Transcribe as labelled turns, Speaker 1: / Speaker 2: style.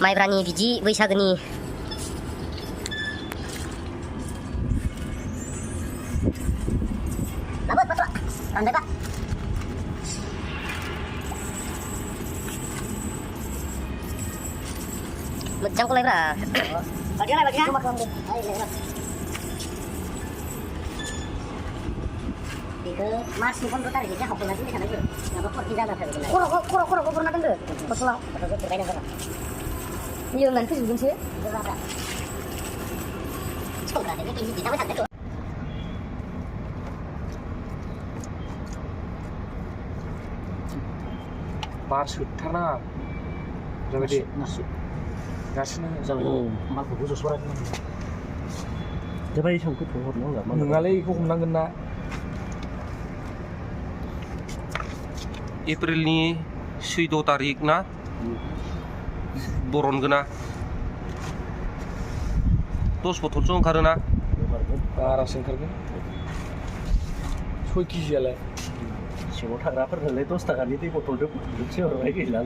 Speaker 1: माइब्रानि बिदि बैसागोनि लाबो पात्रा रानबायबा मोजां गलायब्रा बादिया जमा खालामदो बेखौ मार्चनि 15 तारिखनिफ्राय हाबफैना दोनबाय थानांगौ नङाबा फरथि जाना थागोन खर'खौ बरना दोनदो बथलाव बायनांगौ बियो होननानै फोजोबगोनसो
Speaker 2: बार सोबथारनाङा जाबायदि गासिनो
Speaker 3: जाबाय मालखौ गोजौ सरायनो जाबाय संखौ हरनांगौ
Speaker 2: नोंहालाय बेखौ हमनांगोन ना एप्रिलनि 14 तारिख ना बरनगोना 10 बथलसो ओंखारोना बारासो ओंखारगोन 6 केजियालाय
Speaker 3: सिङाव थाग्राफोरनोलाय 10 ताकानि दै बथलजों हरबाय गैला